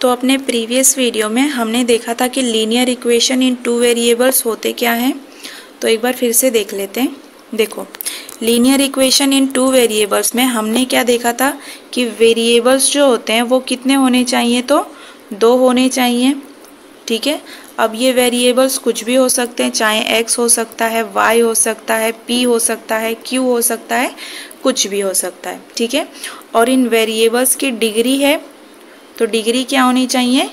तो अपने previous video में हमने देखा था कि linear equation in two variables होते क्या हैं। तो एक बार फिर से देख लेते हैं। देखो, linear equation in two variables में हमने क्या देखा था कि वेरिएबल्स जो होते हैं वो कितने होने चाहिए, तो 2 होने चाहिए। ठीक है। अब ये वेरिएबल्स कुछ भी हो सकते हैं, चाहे x हो सकता है, y हो सकता है, p हो सकता है, q हो सकता है, कुछ भी हो सकता है। ठीक है। और इन वेरिएबल्स की डिग्री है, तो डिग्री क्या होनी चाहिए,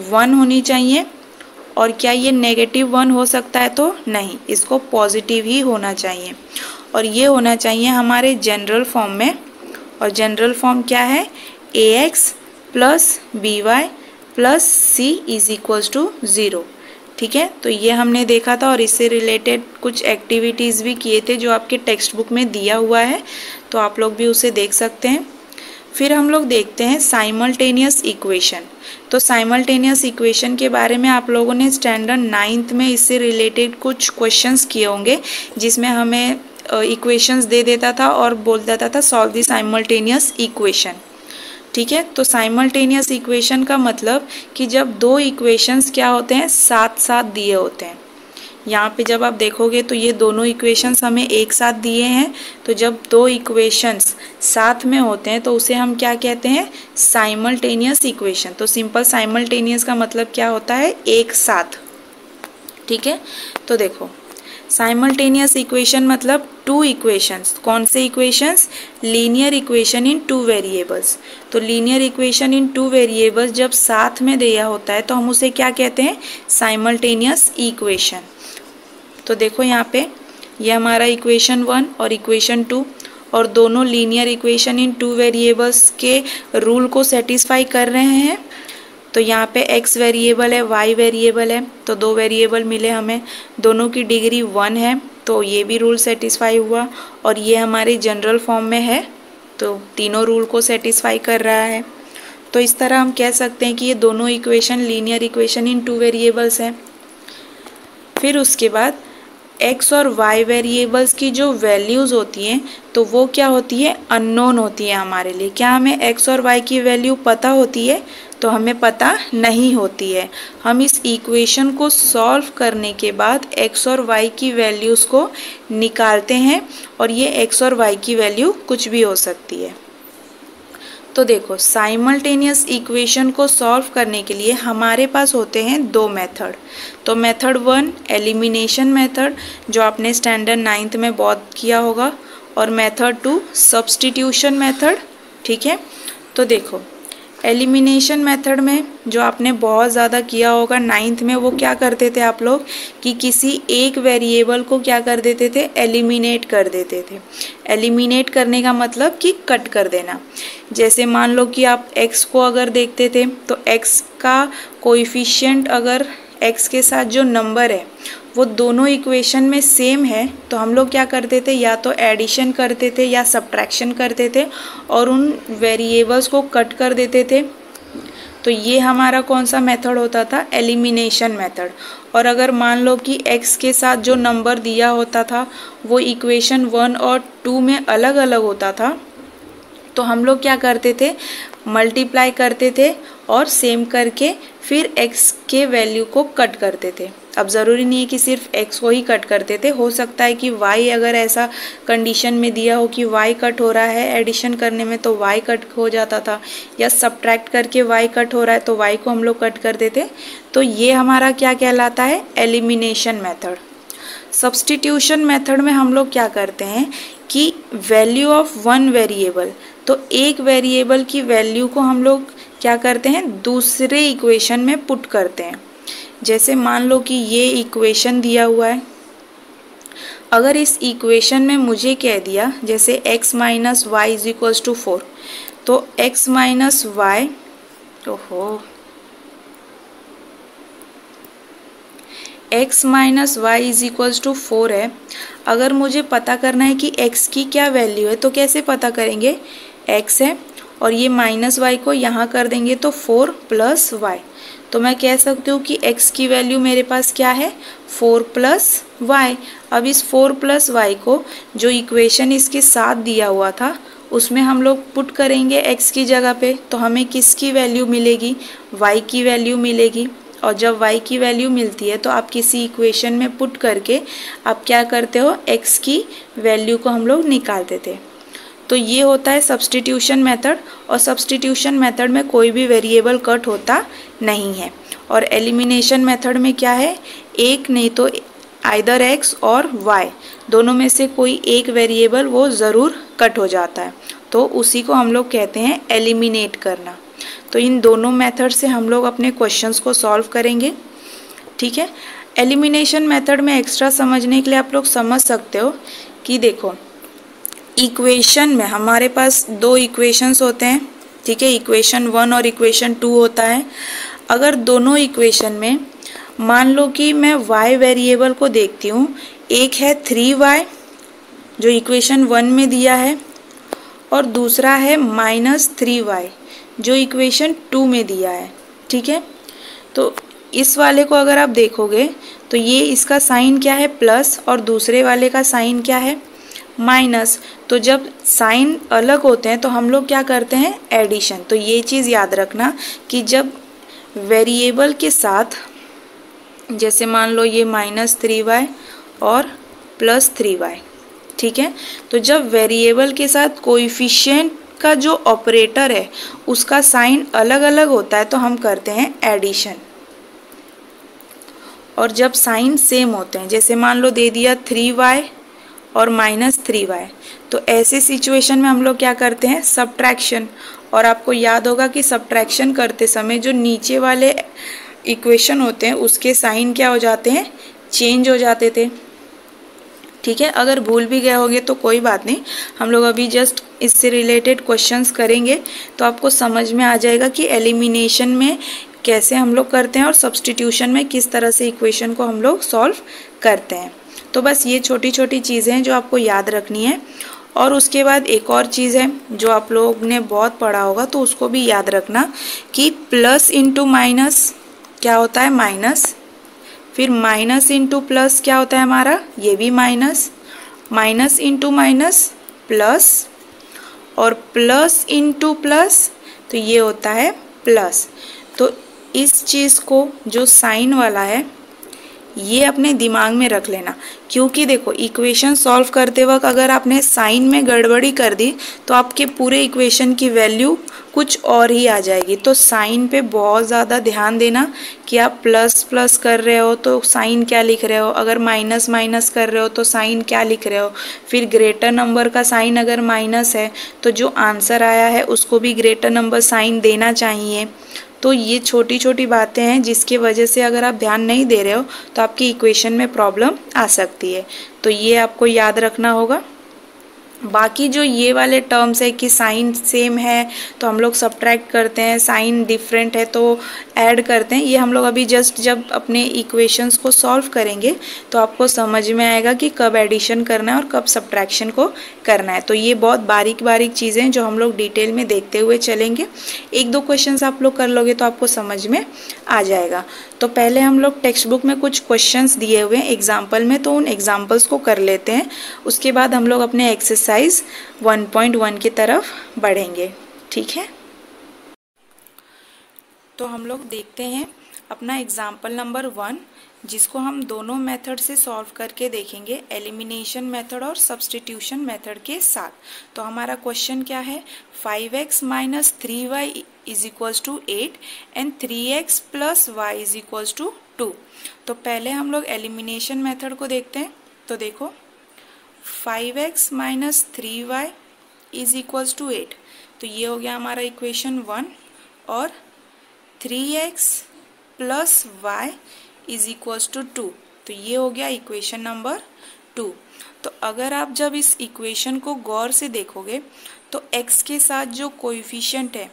1 होनी चाहिए। और क्या ये -1 हो सकता है, तो नहीं, इसको पॉजिटिव ही होना चाहिए। और ये होना चाहिए हमारे जनरल फॉर्म में। और जनरल फॉर्म क्या है, ax plus by plus c is equals to 0। ठीक है। तो ये हमने देखा था और इससे रिलेटेड कुछ एक्टिविटीज़ भी किए थे जो आपके टेक्स्ट बुक में दिया हुआ है, तो आप लोग भी उसे देख सकते हैं। फिर हम लोग देखते हैं साइमल्टेनियस इक्वेशन। तो साइमल्टेनियस इक्वेशन के बारे में आप लोगों ने स्टैंडर्ड 9th में इससे रिलेटेड कुछ क्वेश्चंस किए होंगे, जिसमें हमें इक्वेशंस दे देता था और बोल देता था सॉल्व द साइमल्टेनियस इक्वेशन। ठीक है। तो साइमल्टेनियस इक्वेशन का मतलब कि जब दो इक्वेशंस क्या होते हैं, साथ साथ दिए होते हैं। यहाँ पे जब आप देखोगे तो ये दोनों इक्वेशंस हमें एक साथ दिए हैं। तो जब दो इक्वेशंस साथ में होते हैं तो उसे हम क्या कहते हैं, साइमल्टेनियस इक्वेशन। तो सिंपल साइमल्टेनियस का मतलब क्या होता है, एक साथ। ठीक है। तो देखो, साइमल्टेनियस इक्वेशन मतलब टू इक्वेशंस। कौन से equations, linear equation in two variables. तो linear equation in two variables जब साथ में दिया होता है तो हम उसे क्या कहते हैं, साइमल्टेनियस इक्वेशन। तो देखो यहाँ पे ये हमारा इक्वेशन 1 और इक्वेशन 2, और दोनों linear equation in two variables के रूल को सेटिस्फाई कर रहे हैं। तो यहाँ पे x वेरिएबल है, y वेरिएबल है, तो दो वेरिएबल मिले हमें, दोनों की डिग्री 1 है, तो ये भी रूल सेटिस्फाई हुआ। और ये हमारे जनरल फॉर्म में है, तो तीनों रूल को सेटिस्फाई कर रहा है। तो इस तरह हम कह सकते हैं कि ये दोनों equation linear equation in two variables हैं। फिर उसके बाद x और y वेरिएबल्स की जो वैल्यूज़ होती हैं तो वो क्या होती है, अननोन होती है हमारे लिए। क्या हमें x और y की वैल्यू पता होती है, तो हमें पता नहीं होती है। हम इस इक्वेशन को सॉल्व करने के बाद x और y की वैल्यूज़ को निकालते हैं, और ये x और y की वैल्यू कुछ भी हो सकती है। तो देखो, साइमल्टेनियस इक्वेशन को सॉल्व करने के लिए हमारे पास होते हैं दो मेथड। तो मेथड 1 एलिमिनेशन मेथड, जो आपने स्टैंडर्ड 9th में बहुत किया होगा, और मेथड 2 सब्स्टिट्यूशन मेथड। ठीक है। तो देखो, एलिमिनेशन मेथड में जो आपने बहुत ज़्यादा किया होगा 9th में, वो क्या करते थे आप लोग कि किसी एक वेरिएबल को क्या कर देते थे, एलिमिनेट कर देते थे। एलिमिनेट करने का मतलब कि कट कर देना। जैसे मान लो कि आप x को अगर देखते थे तो x का कोएफिशिएंट अगर x के साथ जो नंबर है वो दोनों इक्वेशन में सेम है, तो हम लोग क्या करते थे, या तो एडिशन करते थे या सब्ट्रैक्शन करते थे और उन वेरिएबल्स को कट कर देते थे। तो ये हमारा कौन सा मेथड होता था, एलिमिनेशन मेथड। और अगर मान लो कि x के साथ जो नंबर दिया होता था वो इक्वेशन 1 और 2 में अलग अलग होता था, तो हम लोग क्या करते थे, मल्टीप्लाई करते थे और सेम करके फिर x के वैल्यू को कट करते थे। अब ज़रूरी नहीं है कि सिर्फ x को ही कट करते थे, हो सकता है कि y अगर ऐसा कंडीशन में दिया हो कि y कट हो रहा है एडिशन करने में तो y कट हो जाता था, या सब्ट्रैक्ट करके y कट हो रहा है तो y को हम लोग कट कर देते। तो ये हमारा क्या कहलाता है, एलिमिनेशन मेथड। सब्स्टिट्यूशन मेथड में हम लोग क्या करते हैं कि वैल्यू ऑफ वन वेरिएबल, तो एक वेरिएबल की वैल्यू को हम लोग क्या करते हैं, दूसरे इक्वेशन में पुट करते हैं। जैसे मान लो कि ये इक्वेशन दिया हुआ है, अगर इस इक्वेशन में मुझे कह दिया जैसे x minus y is equals to 4, तो x minus y, x minus y is equals to 4 है। अगर मुझे पता करना है कि x की क्या वैल्यू है, तो कैसे पता करेंगे, x है और ये माइनस वाई को यहाँ कर देंगे तो 4 प्लस वाई। तो मैं कह सकती हूँ कि x की वैल्यू मेरे पास क्या है, 4 प्लस वाई। अब इस 4 प्लस वाई को जो इक्वेशन इसके साथ दिया हुआ था उसमें हम लोग पुट करेंगे x की जगह पे, तो हमें किसकी वैल्यू मिलेगी, y की वैल्यू मिलेगी। और जब y की वैल्यू मिलती है तो आप किसी इक्वेशन में पुट करके आप क्या करते हो, x की वैल्यू को हम लोग निकालते थे। तो ये होता है सब्स्टिट्यूशन मेथड, और सब्स्टिट्यूशन मेथड में कोई भी वेरिएबल कट होता नहीं है। और एलिमिनेशन मेथड में क्या है, एक नहीं तो आइदर x और y दोनों में से कोई एक वेरिएबल वो ज़रूर कट हो जाता है, तो उसी को हम लोग कहते हैं एलिमिनेट करना। तो इन दोनों मेथड से हम लोग अपने क्वेश्चंस को सॉल्व करेंगे। ठीक है, एलिमिनेशन मेथड में एक्स्ट्रा समझने के लिए आप लोग समझ सकते हो कि देखो, इक्वेशन में हमारे पास दो इक्वेशंस होते हैं। ठीक है, इक्वेशन 1 और इक्वेशन 2 होता है। अगर दोनों इक्वेशन में मान लो कि मैं y वेरिएबल को देखती हूँ, एक है 3y जो इक्वेशन 1 में दिया है, और दूसरा है -3y जो इक्वेशन 2 में दिया है। ठीक है, तो इस वाले को अगर आप देखोगे तो ये इसका साइन क्या है, प्लस, और दूसरे वाले का साइन क्या है, माइनस। तो जब साइन अलग होते हैं तो हम लोग क्या करते हैं, एडिशन। तो ये चीज़ याद रखना कि जब वेरिएबल के साथ, जैसे मान लो ये -3y और +3y, ठीक है, तो जब वेरिएबल के साथ कोएफिशिएंट का जो ऑपरेटर है उसका साइन अलग अलग होता है तो हम करते हैं एडिशन। और जब साइन सेम होते हैं, जैसे मान लो दे दिया 3y और -3y, तो ऐसे सिचुएशन में हम लोग क्या करते हैं, सब्ट्रैक्शन। और आपको याद होगा कि सब्ट्रैक्शन करते समय जो नीचे वाले इक्वेशन होते हैं उसके साइन क्या हो जाते हैं, चेंज हो जाते थे। ठीक है, अगर भूल भी गए होंगे तो कोई बात नहीं, हम लोग अभी जस्ट इससे रिलेटेड क्वेश्चंस करेंगे तो आपको समझ में आ जाएगा कि एलिमिनेशन में कैसे हम लोग करते हैं और सब्स्टिट्यूशन में किस तरह से इक्वेशन को हम लोग सॉल्व करते हैं। तो बस ये छोटी छोटी चीज़ें हैं जो आपको याद रखनी है। और उसके बाद एक और चीज़ है जो आप लोग ने बहुत पढ़ा होगा, तो उसको भी याद रखना कि प्लस इंटू माइनस क्या होता है, माइनस। फिर माइनस इंटू प्लस क्या होता है हमारा, ये भी minus. Minus into minus plus, और प्लस इंटू प्लस तो ये होता है प्लस। तो इस चीज़ को जो साइन वाला है ये अपने दिमाग में रख लेना, क्योंकि देखो इक्वेशन सॉल्व करते वक्त अगर आपने साइन में गड़बड़ी कर दी तो आपके पूरे इक्वेशन की वैल्यू कुछ और ही आ जाएगी। तो साइन पे बहुत ज़्यादा ध्यान देना कि आप प्लस प्लस कर रहे हो तो साइन क्या लिख रहे हो, अगर माइनस माइनस कर रहे हो तो साइन क्या लिख रहे हो। फिर ग्रेटर नंबर का साइन अगर माइनस है तो जो आंसर आया है उसको भी ग्रेटर नंबर साइन देना चाहिए। तो ये छोटी छोटी बातें हैं जिसकी वजह से अगर आप ध्यान नहीं दे रहे हो तो आपकी इक्वेशन में प्रॉब्लम आ सकती है। तो ये आपको याद रखना होगा। बाकी जो ये वाले टर्म्स है कि साइन सेम है तो हम लोग सब्ट्रैक्ट करते हैं, साइन डिफरेंट है तो ऐड करते हैं, ये हम लोग अभी जस्ट जब अपने इक्वेशंस को सॉल्व करेंगे तो आपको समझ में आएगा कि कब एडिशन करना है और कब सब्ट्रैक्शन को करना है। तो ये बहुत बारीक बारीक चीज़ें हैं जो हम लोग डिटेल में देखते हुए चलेंगे। एक दो क्वेश्चंस आप लोग कर लोगे तो आपको समझ में आ जाएगा। तो पहले हम लोग टेक्स्ट बुक में कुछ क्वेश्चंस दिए हुए हैं एग्जाम्पल में, तो उन एग्जाम्पल्स को कर लेते हैं। उसके बाद हम लोग अपने एक्सरसाइज 1.1 की तरफ बढ़ेंगे। ठीक है, तो हम लोग देखते हैं अपना एग्जाम्पल नंबर 1, जिसको हम दोनों मेथड से सॉल्व करके देखेंगे, एलिमिनेशन मेथड और सब्स्टिट्यूशन मेथड के साथ। तो हमारा क्वेश्चन क्या है, 5x minus 3y is equals to 8 and 3x plus y is equals to 2। तो पहले हम लोग एलिमिनेशन मेथड को देखते हैं। तो देखो 5x minus 3y is equals to 8, तो ये हो गया हमारा इक्वेशन 1, और 3x plus y is equals to 2, तो ये हो गया इक्वेशन नंबर 2। तो अगर आप जब इस इक्वेशन को गौर से देखोगे तो x के साथ जो कोएफिशिएंट है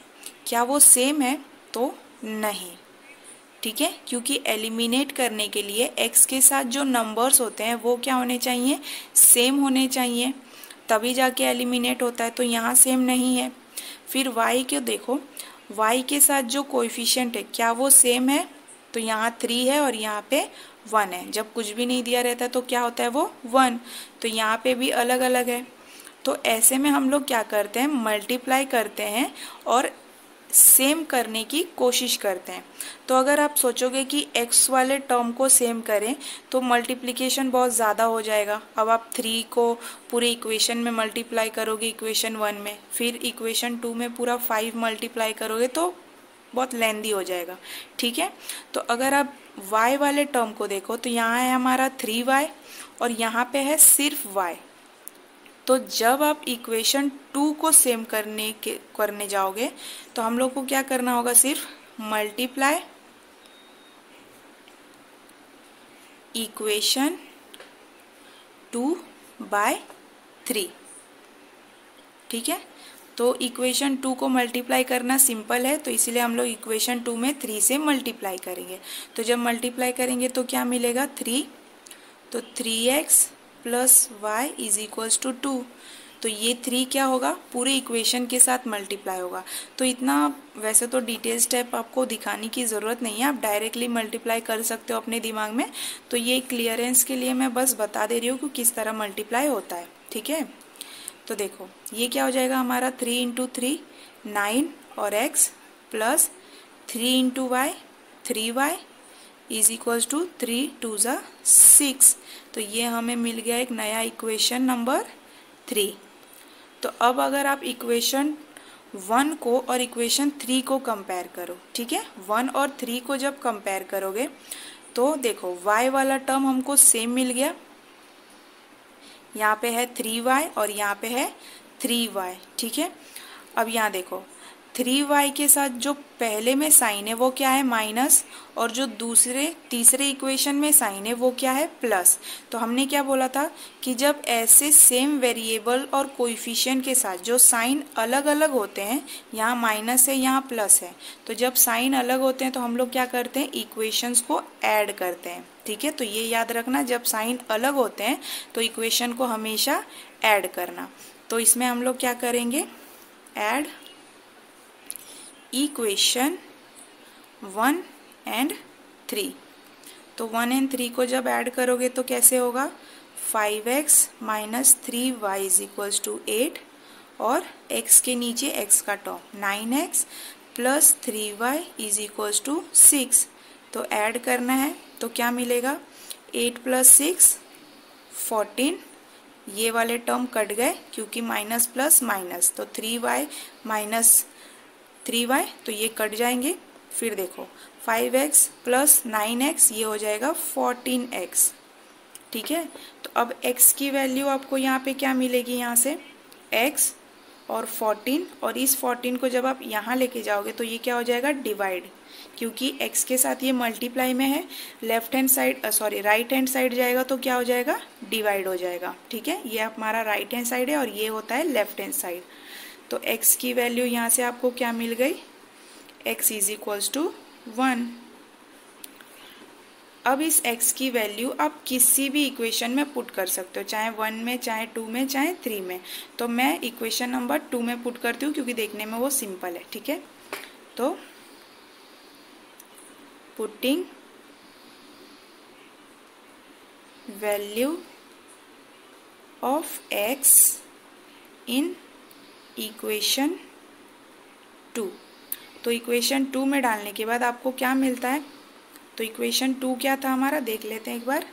क्या वो सेम है, तो नहीं। ठीक है, क्योंकि एलिमिनेट करने के लिए x के साथ जो नंबर्स होते हैं वो क्या होने चाहिए, सेम होने चाहिए, तभी जाके एलिमिनेट होता है। तो यहाँ सेम नहीं है। फिर y को देखो, y के साथ जो कोएफिशिएंट है क्या वो सेम है, तो यहाँ 3 है और यहाँ पे 1 है। जब कुछ भी नहीं दिया रहता तो क्या होता है वो 1, तो यहाँ पे भी अलग अलग है। तो ऐसे में हम लोग क्या करते हैं, मल्टीप्लाई करते हैं और सेम करने की कोशिश करते हैं। तो अगर आप सोचोगे कि x वाले टर्म को सेम करें तो मल्टीप्लिकेशन बहुत ज़्यादा हो जाएगा। अब आप 3 को पूरे इक्वेशन में मल्टीप्लाई करोगे इक्वेशन 1 में, फिर इक्वेशन 2 में पूरा 5 मल्टीप्लाई करोगे तो बहुत लेंदी हो जाएगा। ठीक है, तो अगर आप y वाले टर्म को देखो तो यहाँ है हमारा 3y और यहाँ पे है सिर्फ y। तो जब आप इक्वेशन 2 को सेम करने जाओगे तो हम लोग को क्या करना होगा, सिर्फ मल्टीप्लाई इक्वेशन 2 बाय 3। ठीक है, तो इक्वेशन 2 को मल्टीप्लाई करना सिंपल है, तो इसीलिए हम लोग इक्वेशन 2 में 3 से मल्टीप्लाई करेंगे। तो जब मल्टीप्लाई करेंगे तो क्या मिलेगा, 3, तो 3x plus y is equals to 2। तो ये 3 क्या होगा, पूरे इक्वेशन के साथ मल्टीप्लाई होगा। तो इतना वैसे तो डिटेल स्टेप आपको दिखाने की ज़रूरत नहीं है, आप डायरेक्टली मल्टीप्लाई कर सकते हो अपने दिमाग में। तो ये क्लियरेंस के लिए मैं बस बता दे रही हूँ कि किस तरह मल्टीप्लाई होता है। ठीक है, तो देखो ये क्या हो जाएगा हमारा, 3 इंटू 3 9 और x plus 3 into y 3y is equals to 3 2 ज़ा 6। तो ये हमें मिल गया एक नया इक्वेशन नंबर 3। तो अब अगर आप इक्वेशन 1 को और इक्वेशन 3 को कंपेयर करो, ठीक है, 1 और 3 को जब कंपेयर करोगे तो देखो y वाला टर्म हमको सेम मिल गया, यहाँ पे है 3y और यहाँ पे है 3y। ठीक है, अब यहाँ देखो 3y के साथ जो पहले में साइन है वो क्या है, माइनस, और जो तीसरे इक्वेशन में साइन है वो क्या है, प्लस। तो हमने क्या बोला था कि जब ऐसे सेम वेरिएबल और कोएफिशिएंट के साथ जो साइन अलग अलग होते हैं, यहाँ माइनस है यहाँ प्लस है, तो जब साइन अलग होते हैं तो हम लोग क्या करते हैं, इक्वेशंस को ऐड करते हैं। ठीक है, तो ये याद रखना, जब साइन अलग होते हैं तो इक्वेशन को हमेशा ऐड करना। तो इसमें हम लोग क्या करेंगे, ऐड इक्वेशन 1 एंड 3। तो 1 एंड 3 को जब ऐड करोगे तो कैसे होगा, 5x minus 3y is equals to 8 और x के नीचे x का term 9x plus 3y is equals to 6। तो ऐड करना है तो क्या मिलेगा, 8 प्लस 6 14, ये वाले टर्म कट गए क्योंकि माइनस प्लस माइनस, तो 3y माइनस 3y तो ये कट जाएंगे। फिर देखो 5x प्लस 9x ये हो जाएगा 14x। ठीक है, तो अब x की वैल्यू आपको यहाँ पे क्या मिलेगी, यहाँ से x और 14, और इस 14 को जब आप यहाँ लेके जाओगे तो ये क्या हो जाएगा, डिवाइड, क्योंकि x के साथ ये मल्टीप्लाई में है, left hand side right hand side जाएगा तो क्या हो जाएगा, डिवाइड हो जाएगा। ठीक है, ये हमारा राइट हैंड साइड है और ये होता है लेफ्ट हैंड साइड। तो x की वैल्यू यहाँ से आपको क्या मिल गई, x इज इक्वल्स टू 1। अब इस x की वैल्यू आप किसी भी इक्वेशन में पुट कर सकते हो, चाहे 1 में, चाहे 2 में, चाहे 3 में। तो मैं इक्वेशन नंबर 2 में पुट करती हूँ क्योंकि देखने में वो सिंपल है। ठीक है, तो putting value of x in equation 2। तो इक्वेशन 2 में डालने के बाद आपको क्या मिलता है, तो इक्वेशन 2 क्या था हमारा, देख लेते हैं एक बार,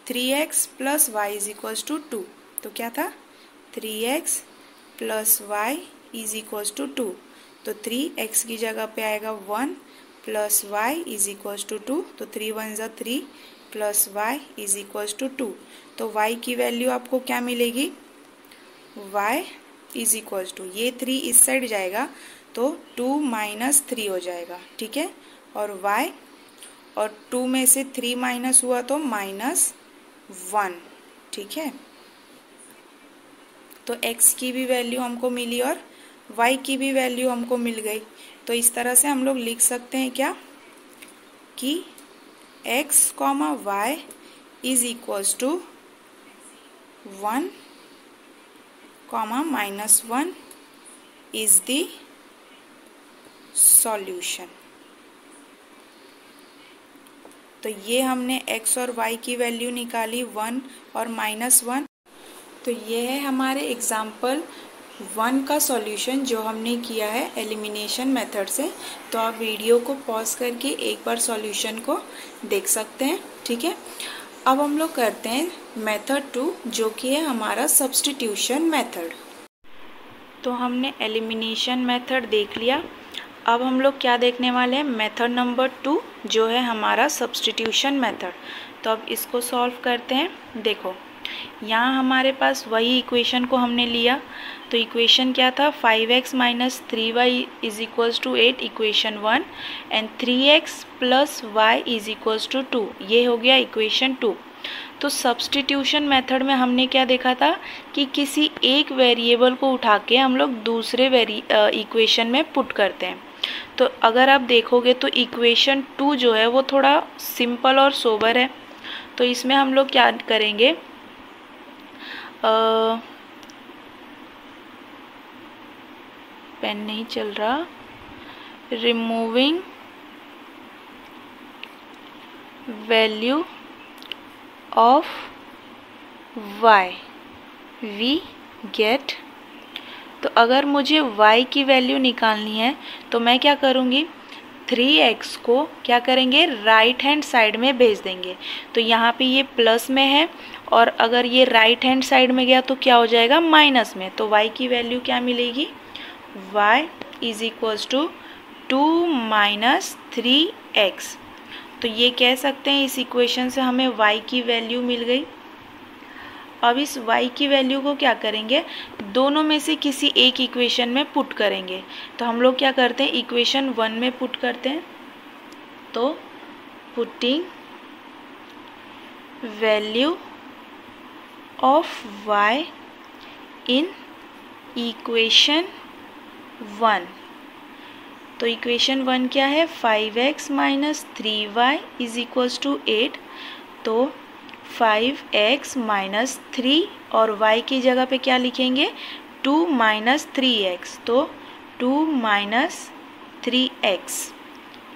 3x plus y is equals to 2। तो क्या था, 3x plus y is equals to 2। तो 3x की जगह पे आएगा 1 plus y is equals to 2। तो 3 1 ज़ा 3 plus y is equals to 2। तो y की वैल्यू आपको क्या मिलेगी, y इज इक्वल्स टू, ये 3 इस साइड जाएगा तो 2 माइनस 3 हो जाएगा। ठीक है, और y और 2 में से 3 माइनस हुआ तो -1। ठीक है, तो x की भी वैल्यू हमको मिली और y की भी वैल्यू हमको मिल गई। तो इस तरह से हम लोग लिख सकते हैं क्या, कि x, y is equals to 1, -1 is the solution। तो ये हमने x और y की वैल्यू निकाली 1 और -1। तो ये है हमारे एग्जाम्पल 1 का सॉल्यूशन जो हमने किया है एलिमिनेशन मेथड से। तो आप वीडियो को पॉज करके एक बार सॉल्यूशन को देख सकते हैं, ठीक है। अब हम लोग करते हैं मेथड 2 जो कि है हमारा सब्स्टिट्यूशन मेथड। तो हमने एलिमिनेशन मेथड देख लिया। अब हम लोग क्या देखने वाले हैं, मेथड नंबर 2 जो है हमारा सब्स्टिट्यूशन मेथड। तो अब इसको सॉल्व करते हैं। देखो यहाँ हमारे पास वही इक्वेशन को हमने लिया। तो इक्वेशन क्या था, 5x minus 3y is equals to 8 equation 1 and 3x plus y is equals to 2, ये हो गया इक्वेशन 2। तो सब्स्टिट्यूशन मेथड में हमने क्या देखा था कि किसी एक वेरिएबल को उठा के हम लोग दूसरे इक्वेशन में पुट करते हैं। तो अगर आप देखोगे तो इक्वेशन 2 जो है वो थोड़ा सिंपल और सोबर है। तो इसमें हम लोग क्या करेंगे, पेन नहीं चल रहा, removing value of y we get. तो अगर मुझे y की वैल्यू निकालनी है तो मैं क्या करूँगी, 3x को क्या करेंगे, राइट हैंड साइड में भेज देंगे। तो यहाँ पे ये प्लस में है और अगर ये राइट हैंड साइड में गया तो क्या हो जाएगा, माइनस में। तो y की वैल्यू क्या मिलेगी, y is equals to 2 minus 3x। तो ये कह सकते हैं इस इक्वेशन से हमें y की वैल्यू मिल गई। अब इस y की वैल्यू को क्या करेंगे, दोनों में से किसी एक इक्वेशन में पुट करेंगे। तो हम लोग क्या करते हैं, इक्वेशन 1 में पुट करते हैं। तो putting value of y in equation 1। तो इक्वेशन 1 क्या है, 5x minus 3y is equals to 8। तो 5x माइनस 3 और y की जगह पे क्या लिखेंगे, 2 माइनस 3x। तो 2 minus 3x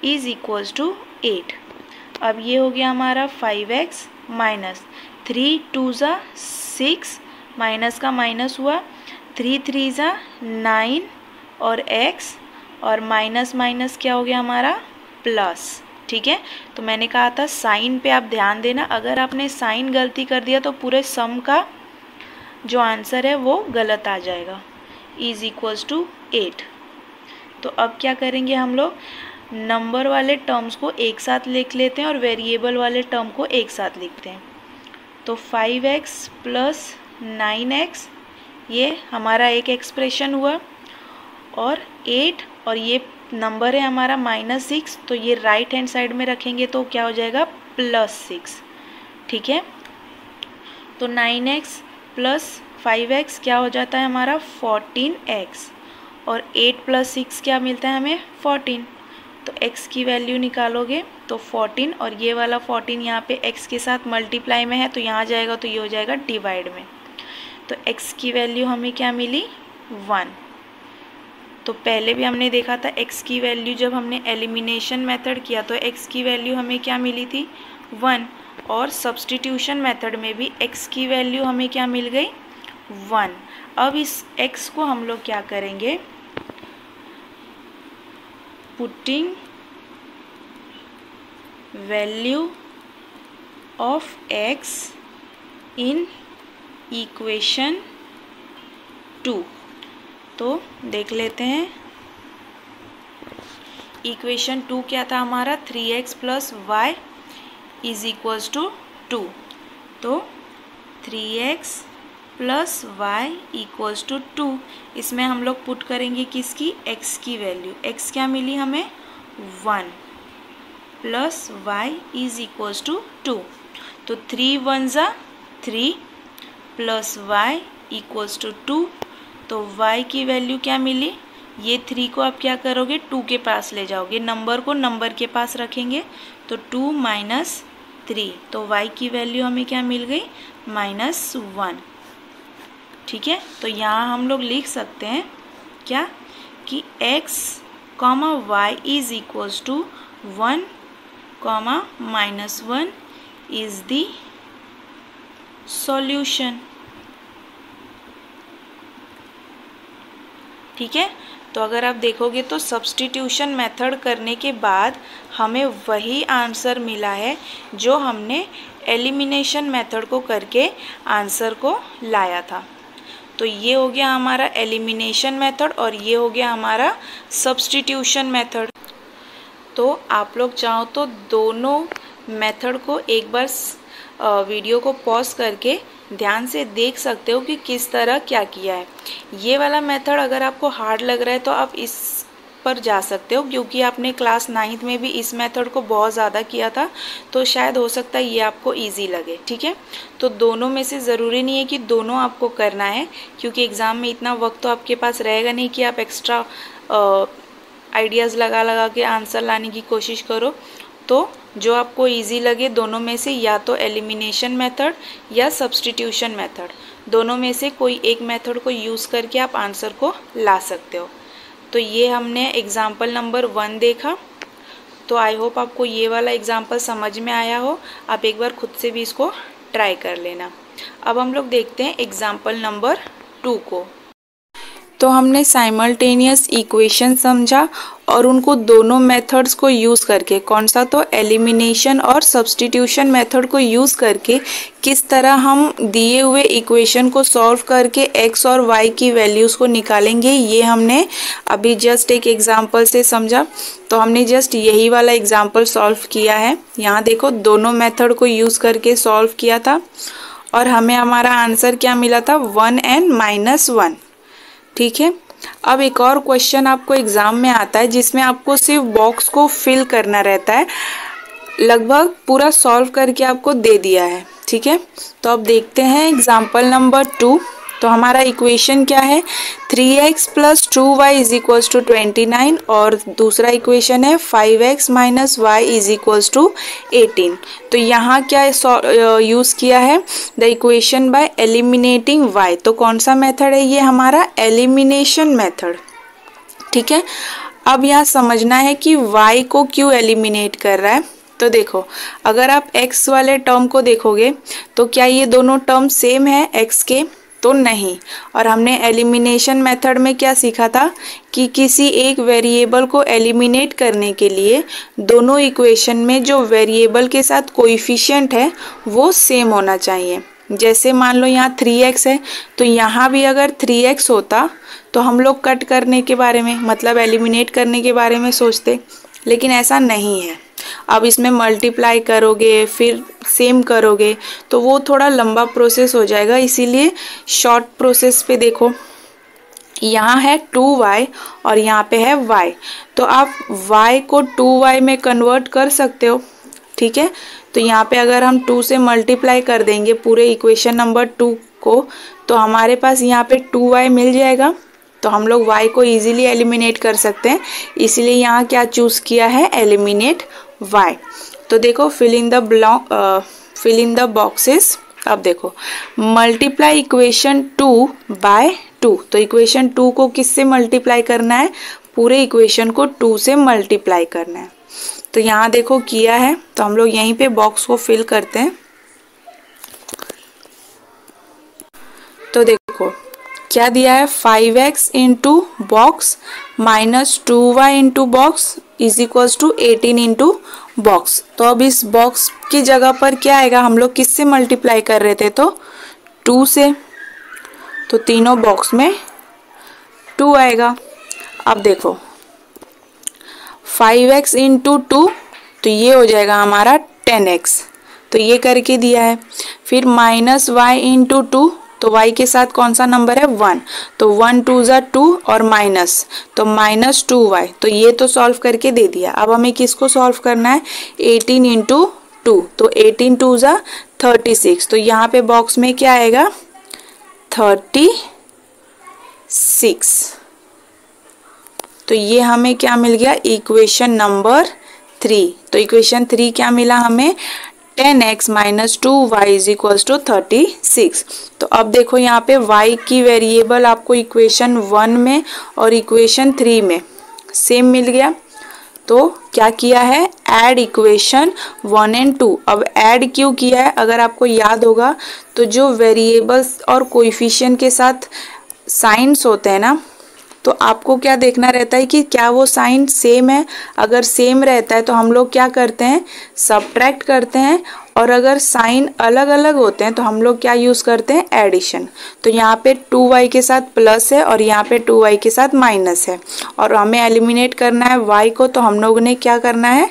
is equals to 8। अब ये हो गया हमारा 5x माइनस 3 2 ज़ा 6, माइनस का माइनस हुआ, 3 3 ज़ा 9 और x, और माइनस माइनस क्या हो गया हमारा, प्लस। ठीक है, तो मैंने कहा था साइन पे आप ध्यान देना, अगर आपने साइन गलती कर दिया तो पूरे सम का जो आंसर है वो गलत आ जाएगा। Is equals to 8। तो अब क्या करेंगे, हम लोग नंबर वाले टर्म्स को एक साथ लिख लेते हैं और वेरिएबल वाले टर्म को एक साथ लिखते हैं। तो 5x प्लस 9x ये हमारा एक एक्सप्रेशन हुआ, और 8 और ये नंबर है हमारा -6, तो ये राइट हैंड साइड में रखेंगे तो क्या हो जाएगा, +6। ठीक है, तो 9x प्लस 5x क्या हो जाता है हमारा 14x, और 8 + 6 क्या मिलता है हमें 14। तो x की वैल्यू निकालोगे तो 14, और ये वाला 14 यहाँ पे x के साथ मल्टीप्लाई में है तो यहाँ जाएगा तो ये हो जाएगा डिवाइड में। तो x की वैल्यू हमें क्या मिली 1। तो पहले भी हमने देखा था x की वैल्यू जब हमने एलिमिनेशन मेथड किया तो x की वैल्यू हमें क्या मिली थी 1, और सब्स्टिट्यूशन मेथड में भी x की वैल्यू हमें क्या मिल गई 1। अब इस x को हम लोग क्या करेंगे, putting value of x in equation 2। तो देख लेते हैं, इक्वेशन 2 क्या था हमारा, 3x plus y is equals to 2। तो 3x plus y equals to 2, इसमें हम लोग पुट करेंगे किसकी, x की वैल्यू। x क्या मिली हमें 1 plus y is equals to 2। तो 3 1 ज़ा 3 प्लस y इक्वल्स टू 2। तो y की वैल्यू क्या मिली, ये 3 को आप क्या करोगे 2 के पास ले जाओगे, नंबर को नंबर के पास रखेंगे तो 2 माइनस 3। तो y की वैल्यू हमें क्या मिल गई -1। ठीक है, तो यहाँ हम लोग लिख सकते हैं क्या कि x, y is equals to 1, -1 is the solution. ठीक है। तो अगर आप देखोगे तो सब्स्टिट्यूशन मेथड करने के बाद हमें वही आंसर मिला है जो हमने एलिमिनेशन मेथड को करके आंसर को लाया था। तो ये हो गया हमारा एलिमिनेशन मेथड और ये हो गया हमारा सब्स्टिट्यूशन मेथड। तो आप लोग चाहो तो दोनों मेथड को एक बार वीडियो को पॉज करके ध्यान से देख सकते हो कि किस तरह क्या किया है। ये वाला मेथड अगर आपको हार्ड लग रहा है तो आप इस पर जा सकते हो, क्योंकि आपने क्लास 9th में भी इस मेथड को बहुत ज़्यादा किया था, तो शायद हो सकता है ये आपको इजी लगे। ठीक है, तो दोनों में से ज़रूरी नहीं है कि दोनों आपको करना है, क्योंकि एग्ज़ाम में इतना वक्त तो आपके पास रहेगा नहीं कि आप एक्स्ट्रा आइडियाज़ लगा के आंसर लाने की कोशिश करो। तो जो आपको इजी लगे दोनों में से, या तो एलिमिनेशन मेथड या सब्स्टिट्यूशन मेथड, दोनों में से कोई एक मेथड को यूज़ करके आप आंसर को ला सकते हो। तो ये हमने एग्जाम्पल नंबर 1 देखा। तो आई होप आपको ये वाला एग्जाम्पल समझ में आया हो। आप एक बार खुद से भी इसको ट्राई कर लेना। अब हम लोग देखते हैं एग्जाम्पल नंबर 2 को। तो हमने साइमल्टेनियस इक्वेशन समझा और उनको दोनों मेथड्स को यूज़ करके, कौन सा, तो एलिमिनेशन और सब्स्टिट्यूशन मेथड को यूज़ करके किस तरह हम दिए हुए इक्वेशन को सॉल्व करके x और y की वैल्यूज़ को निकालेंगे, ये हमने अभी जस्ट एक एग्जांपल से समझा। तो हमने जस्ट यही वाला एग्जांपल सॉल्व किया है। यहाँ देखो दोनों मेथड को यूज़ करके सॉल्व किया था और हमें हमारा आंसर क्या मिला था, 1n - 1। ठीक है, अब एक और क्वेश्चन आपको एग्जाम में आता है जिसमें आपको सिर्फ बॉक्स को फिल करना रहता है, लगभग पूरा सॉल्व करके आपको दे दिया है। ठीक है, तो अब देखते हैं एग्जाम्पल नंबर 2। तो हमारा इक्वेशन क्या है, 3x + 2y = 29 और दूसरा इक्वेशन है 5x - y = 18। तो यहाँ क्या यूज़ किया है, the equation by eliminating y। तो कौन सा मेथड है ये, हमारा एलिमिनेशन मेथड। ठीक है, अब यहाँ समझना है कि y को क्यों एलिमिनेट कर रहा है। तो देखो, अगर आप x वाले टर्म को देखोगे तो क्या ये दोनों टर्म सेम है x के, तो नहीं। और हमने एलिमिनेशन मेथड में क्या सीखा था कि किसी एक वेरिएबल को एलिमिनेट करने के लिए दोनों इक्वेशन में जो वेरिएबल के साथ कोएफिशिएंट है वो सेम होना चाहिए। जैसे मान लो यहाँ 3x है, तो यहाँ भी अगर 3x होता तो हम लोग कट करने के बारे में, मतलब एलिमिनेट करने के बारे में सोचते, लेकिन ऐसा नहीं है। अब इसमें मल्टीप्लाई करोगे फिर सेम करोगे तो वो थोड़ा लंबा प्रोसेस हो जाएगा, इसीलिए शॉर्ट प्रोसेस पे देखो, यहाँ है 2y और यहाँ पे है y। तो आप y को 2y में कन्वर्ट कर सकते हो। ठीक है, तो यहाँ पे अगर हम 2 से मल्टीप्लाई कर देंगे पूरे इक्वेशन नंबर 2 को, तो हमारे पास यहाँ पे 2y मिल जाएगा। तो हम लोग y को इजीली एलिमिनेट कर सकते हैं, इसीलिए यहाँ क्या चूज़ किया है, एलिमिनेट y। तो देखो, फिल इन द बॉक्सेस। अब देखो, मल्टीप्लाई इक्वेशन 2 बाय 2। तो इक्वेशन 2 को किससे मल्टीप्लाई करना है, पूरे इक्वेशन को 2 से मल्टीप्लाई करना है। तो यहाँ देखो किया है, तो हम लोग यहीं पे बॉक्स को फिल करते हैं। तो देखो क्या दिया है, 5x into box minus 2y into box is equals to 18 into box. तो अब इस बॉक्स की जगह पर क्या आएगा, हम लोग किससे मल्टीप्लाई कर रहे थे, तो 2 से। तो तीनों बॉक्स में 2 आएगा। अब देखो 5x इंटू 2, तो ये हो जाएगा हमारा 10x। तो ये करके दिया है। फिर माइनस y इंटू 2, तो y के साथ कौन सा नंबर है, 1। तो 1 2 ज़ा 2 और माइनस, तो माइनस 2y। तो ये तो सॉल्व करके दे दिया। अब हमें किसको सॉल्व करना है, 18 इंटू 2। तो 18 2 ज़ा 36। तो यहाँ पे बॉक्स में क्या आएगा, 36। तो ये हमें क्या मिल गया, इक्वेशन नंबर 3। तो इक्वेशन 3 क्या मिला हमें, 10x - 2y is equals to 36। तो अब देखो यहाँ पे y की वेरिएबल आपको इक्वेशन 1 में और इक्वेशन 3 में सेम मिल गया। तो क्या किया है, ऐड इक्वेशन 1 और 2। अब ऐड क्यों किया है, अगर आपको याद होगा तो जो वेरिएबल्स और कोएफिशिएंट के साथ साइंस होते हैं ना, तो आपको क्या देखना रहता है कि क्या वो साइन सेम है। अगर सेम रहता है तो हम लोग क्या करते हैं, सब्ट्रैक्ट करते हैं, और अगर साइन अलग अलग होते हैं तो हम लोग क्या यूज़ करते हैं, एडिशन। तो यहाँ पे 2y के साथ प्लस है और यहाँ पे 2y के साथ माइनस है, और हमें एलिमिनेट करना है y को, तो हम लोग ने क्या करना है,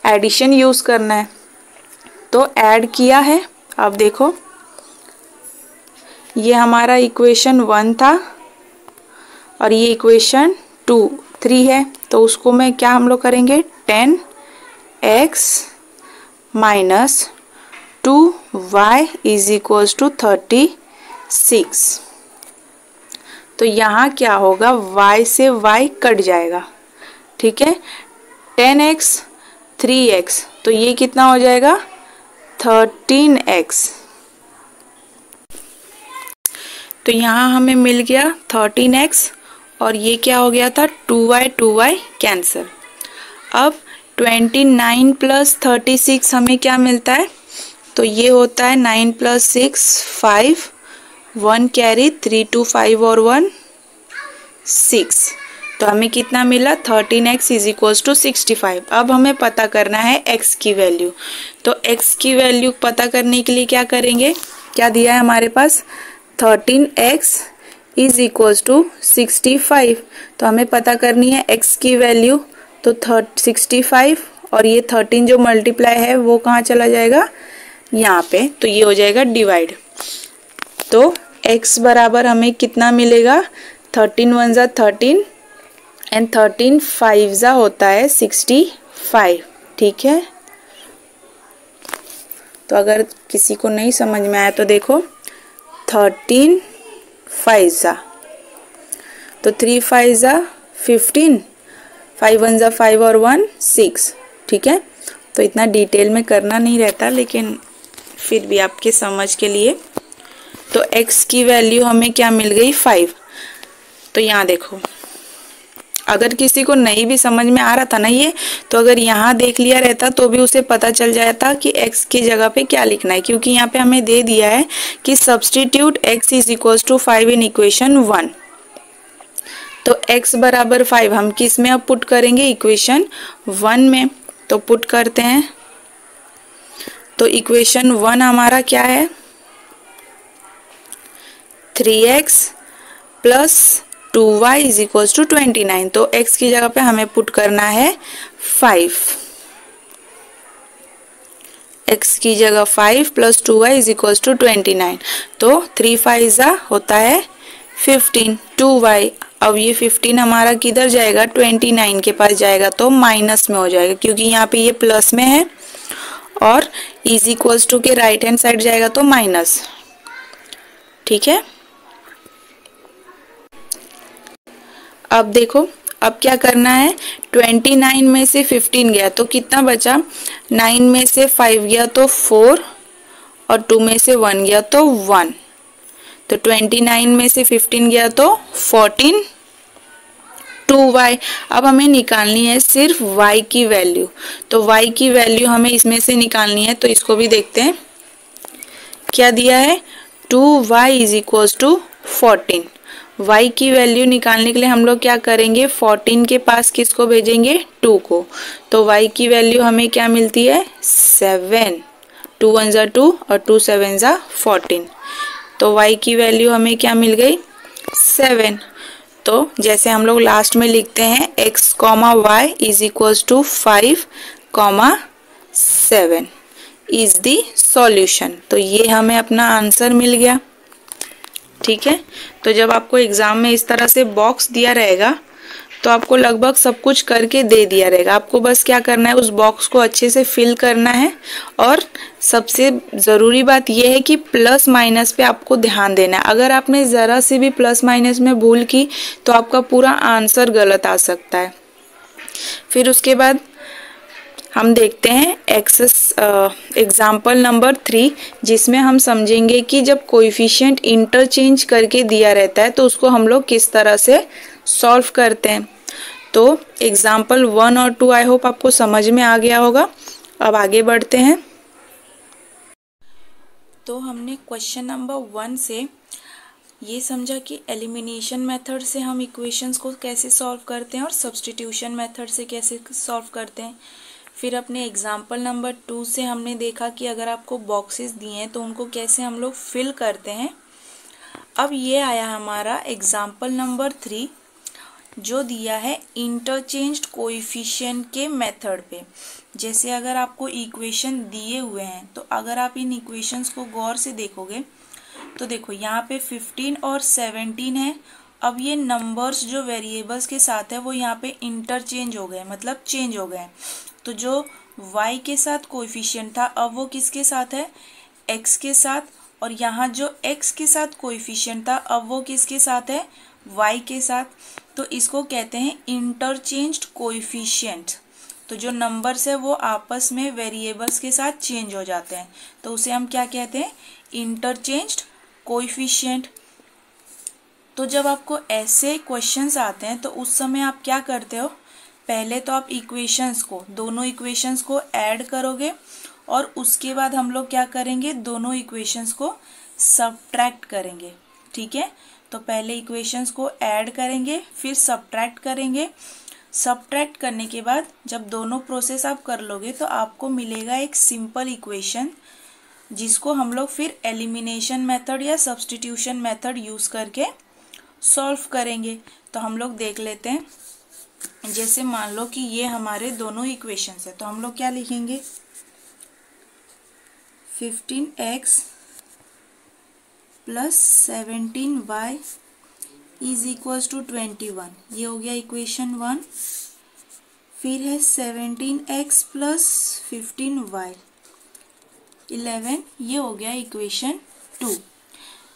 एडिशन यूज़ करना है। तो ऐड किया है। अब देखो ये हमारा इक्वेशन 1 था और ये इक्वेशन 3 है, तो उसको मैं क्या हम लोग करेंगे, 10x minus 2y is equals to 36। तो यहाँ क्या होगा, y से y कट जाएगा, ठीक है। 10x 3x, तो ये कितना हो जाएगा, 13x। तो यहाँ हमें मिल गया 13x और ये क्या हो गया था, 2y कैंसिल। अब 29 प्लस 36 हमें क्या मिलता है, तो ये होता है 9 प्लस 6 5, 1 कैरी, 3 2 5 और 1 6। तो हमें कितना मिला, 13x इज इक्वल्स टू 65। अब हमें पता करना है x की वैल्यू। तो x की वैल्यू पता करने के लिए क्या करेंगे, क्या दिया है हमारे पास, 13x इज इक्वल्स टू 65। तो हमें पता करनी है x की वैल्यू। तो 65 और ये 13 जो मल्टीप्लाई है वो कहाँ चला जाएगा, यहाँ पे, तो ये हो जाएगा डिवाइड। तो x बराबर हमें कितना मिलेगा, 13 1 जा 13 एंड 13 5 जा होता है 65, ठीक है। तो अगर किसी को नहीं समझ में आया तो देखो, 13 5 जा, तो 3 5 जा 15, 5 1 जा 5 और 1 6, ठीक है। तो इतना डिटेल में करना नहीं रहता, लेकिन फिर भी आपके समझ के लिए। तो x की वैल्यू हमें क्या मिल गई, 5। तो यहाँ देखो, अगर किसी को नहीं भी समझ में आ रहा था ना ये, तो अगर यहाँ देख लिया रहता तो भी उसे पता चल जाता कि x की जगह पे क्या लिखना है, क्योंकि यहाँ पे हमें दे दिया है कि substitute x is equals to 5 in equation 1। तो x बराबर 5 हम किस में अब पुट करेंगे, इक्वेशन 1 में। तो पुट करते हैं। तो इक्वेशन 1 हमारा क्या है, 3x plus 2y is equals to 29। तो x की जगह पे हमें पुट करना है 5, x की जगह 5 plus 2y is equals to 29। तो 3 5 होता है 15, 2y। अब ये 15 हमारा किधर जाएगा, 29 के पास जाएगा, तो माइनस में हो जाएगा, क्योंकि यहाँ पे ये प्लस में है और इज इक्वल्स टू के राइट हैंड साइड जाएगा तो माइनस, ठीक है। अब देखो, अब क्या करना है, 29 में से 15 गया तो कितना बचा, 9 में से 5 गया तो 4 और 2 में से 1 गया तो 1। तो 29 में से 15 गया तो 14, 2y। अब हमें निकालनी है सिर्फ y की वैल्यू। तो y की वैल्यू हमें इसमें से निकालनी है, तो इसको भी देखते हैं क्या दिया है, 2y is equals to 14। y की वैल्यू निकालने के लिए हम लोग क्या करेंगे, 14 के पास किसको भेजेंगे, 2 को। तो y की वैल्यू हमें क्या मिलती है, 7। 2 1 जा 2 और 2 7 जा 14। तो y की वैल्यू हमें क्या मिल गई, 7। तो जैसे हम लोग लास्ट में लिखते हैं x, y is equals to 5, 7 is the solution. तो ये हमें अपना आंसर मिल गया, ठीक है। तो जब आपको एग्जाम में इस तरह से बॉक्स दिया रहेगा तो आपको लगभग सब कुछ करके दे दिया रहेगा, आपको बस क्या करना है, उस बॉक्स को अच्छे से फिल करना है। और सबसे ज़रूरी बात यह है कि प्लस माइनस पे आपको ध्यान देना है। अगर आपने ज़रा सी भी प्लस माइनस में भूल की तो आपका पूरा आंसर गलत आ सकता है। फिर उसके बाद हम देखते हैं एग्जाम्पल नंबर 3, जिसमें हम समझेंगे कि जब कोएफिशिएंट इंटरचेंज करके दिया रहता है तो उसको हम लोग किस तरह से सॉल्व करते हैं। तो एग्जाम्पल 1 और 2 आई होप आपको समझ में आ गया होगा। अब आगे बढ़ते हैं। तो हमने क्वेश्चन नंबर 1 से ये समझा कि एलिमिनेशन मेथड से हम इक्वेशंस को कैसे सॉल्व करते हैं और सब्स्टिट्यूशन मेथड से कैसे सॉल्व करते हैं। फिर अपने एग्जाम्पल नंबर 2 से हमने देखा कि अगर आपको बॉक्सेस दिए हैं तो उनको कैसे हम लोग फिल करते हैं। अब ये आया हमारा एग्जाम्पल नंबर 3 जो दिया है इंटरचेंज्ड कोएफिशिएंट के मेथड पे। जैसे अगर आपको इक्वेशन दिए हुए हैं तो अगर आप इन इक्वेशंस को गौर से देखोगे तो देखो यहाँ पे 15 और 17 है। अब ये नंबर्स जो वेरिएबल्स के साथ है वो यहाँ पे इंटरचेंज हो गए, मतलब चेंज हो गए। तो जो y के साथ कोएफिशिएंट था अब वो किसके साथ है, x के साथ। और यहाँ जो x के साथ कोएफिशिएंट था अब वो किसके साथ है, y के साथ। तो इसको कहते हैं इंटरचेंज्ड कोएफिशिएंट। तो जो नंबर्स है वो आपस में वेरिएबल्स के साथ चेंज हो जाते हैं, तो उसे हम क्या कहते हैं, इंटरचेंज्ड कोएफिशिएंट। तो जब आपको ऐसे क्वेश्चंस आते हैं तो उस समय आप क्या करते हो, पहले तो आप इक्वेशंस को, दोनों इक्वेशंस को ऐड करोगे और उसके बाद हम लोग क्या करेंगे, दोनों इक्वेशंस को सब्ट्रैक्ट करेंगे। ठीक है, तो पहले इक्वेशंस को ऐड करेंगे फिर सब्ट्रैक्ट करेंगे। सब्ट्रैक्ट करने के बाद जब दोनों प्रोसेस आप कर लोगे तो आपको मिलेगा एक सिंपल इक्वेशन जिसको हम लोग फिर एलिमिनेशन मेथड या सब्स्टिट्यूशन मेथड यूज करके सॉल्व करेंगे। तो हम लोग देख लेते हैं। जैसे मान लो कि ये हमारे दोनों इक्वेशंस है तो हम लोग क्या लिखेंगे, 15x plus 17y is equals to 21, ये हो गया इक्वेशन 1। फिर है 17x प्लस 15y 11, ये हो गया इक्वेशन 2।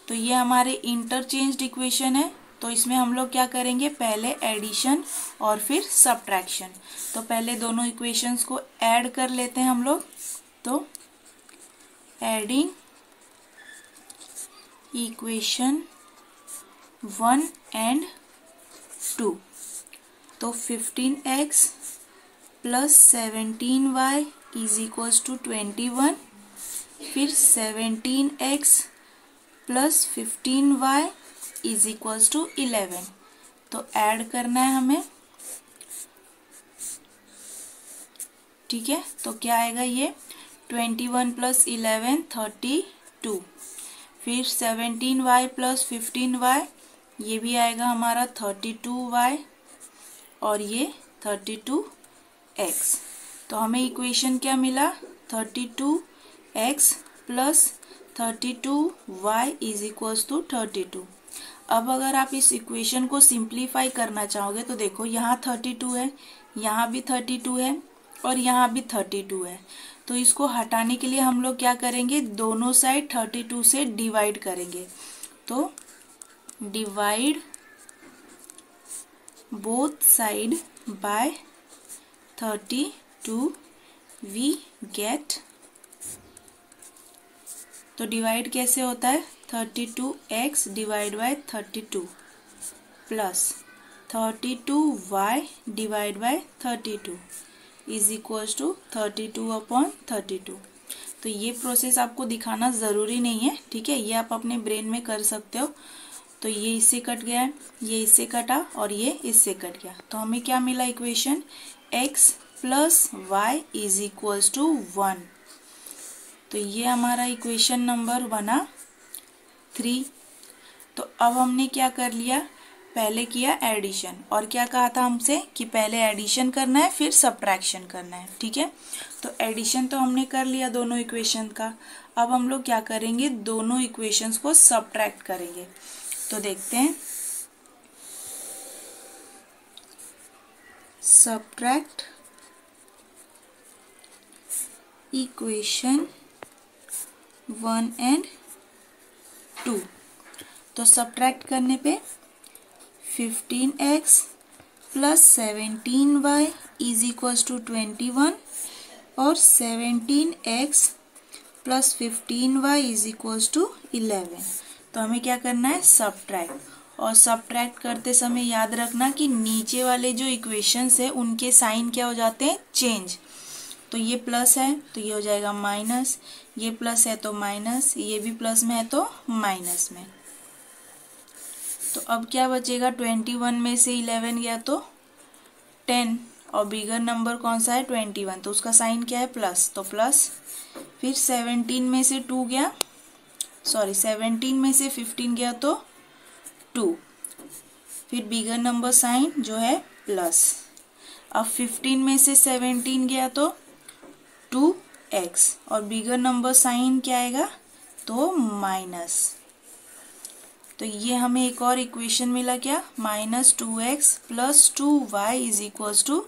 तो ये हमारे इंटरचेंज्ड इक्वेशन है। तो इसमें हम लोग क्या करेंगे, पहले एडिशन और फिर सब्ट्रैक्शन। तो पहले दोनों इक्वेशंस को ऐड कर लेते हैं हम लोग। तो एडिंग इक्वेशन 1 एंड 2, तो 15x plus 17y is equals to 21। फिर 17x plus 15y is equals to 11। तो ऐड करना है हमें। ठीक है, तो क्या आएगा, ये 21 प्लस 11 32। फिर 17y प्लस 15y, ये भी आएगा हमारा 32y और ये 32x। तो हमें इक्वेशन क्या मिला, 32x plus 32y is equals to 32। अब अगर आप इस इक्वेशन को सिंप्लीफाई करना चाहोगे तो देखो यहाँ 32 है, यहाँ भी 32 है और यहाँ भी 32 है। तो इसको हटाने के लिए हम लोग क्या करेंगे, दोनों साइड 32 से डिवाइड करेंगे। तो divide both side by 32 we get. तो डिवाइड कैसे होता है, 32x डिवाइड बाय 32 प्लस 32y divide by 32 is equals to 32 upon 32। तो ये प्रोसेस आपको दिखाना ज़रूरी नहीं है, ठीक है, ये आप अपने ब्रेन में कर सकते हो। तो ये इससे कट गया है, ये इससे कटा और ये इससे कट गया। तो हमें क्या मिला equation, x plus y is equals to 1। तो ये हमारा इक्वेशन नंबर बना 3। तो अब हमने क्या कर लिया, पहले किया एडिशन और क्या कहा था हमसे कि पहले एडिशन करना है फिर सब्ट्रैक्शन करना है। ठीक है, तो एडिशन तो हमने कर लिया दोनों इक्वेशन का। अब हम लोग क्या करेंगे, दोनों इक्वेशंस को सब्ट्रैक्ट करेंगे। तो देखते हैं, सब्ट्रैक्ट इक्वेशन 1 एंड 2। तो सब्ट्रैक्ट करने पे 15x plus 17y is equals to 21 और 17x plus 15y is equals to 11। तो हमें क्या करना है, सब्ट्रैक्ट। और सब्ट्रैक्ट करते समय याद रखना कि नीचे वाले जो इक्वेशंस है उनके साइन क्या हो जाते हैं, चेंज। तो ये प्लस है तो ये हो जाएगा माइनस, ये प्लस है तो माइनस, ये भी प्लस में है तो माइनस में। तो अब क्या बचेगा, 21 में से 11 गया तो 10, और बिगर नंबर कौन सा है 21, तो उसका साइन क्या है प्लस, तो प्लस। फिर 17 में से 2 गया, सॉरी 17 में से 15 गया तो 2, फिर बिगर नंबर साइन जो है प्लस। अब 15 में से 17 गया तो 2x, और बिगर नंबर साइन क्या आएगा, तो माइनस। तो ये हमें एक और इक्वेशन मिला क्या, -2x + 2y is equals to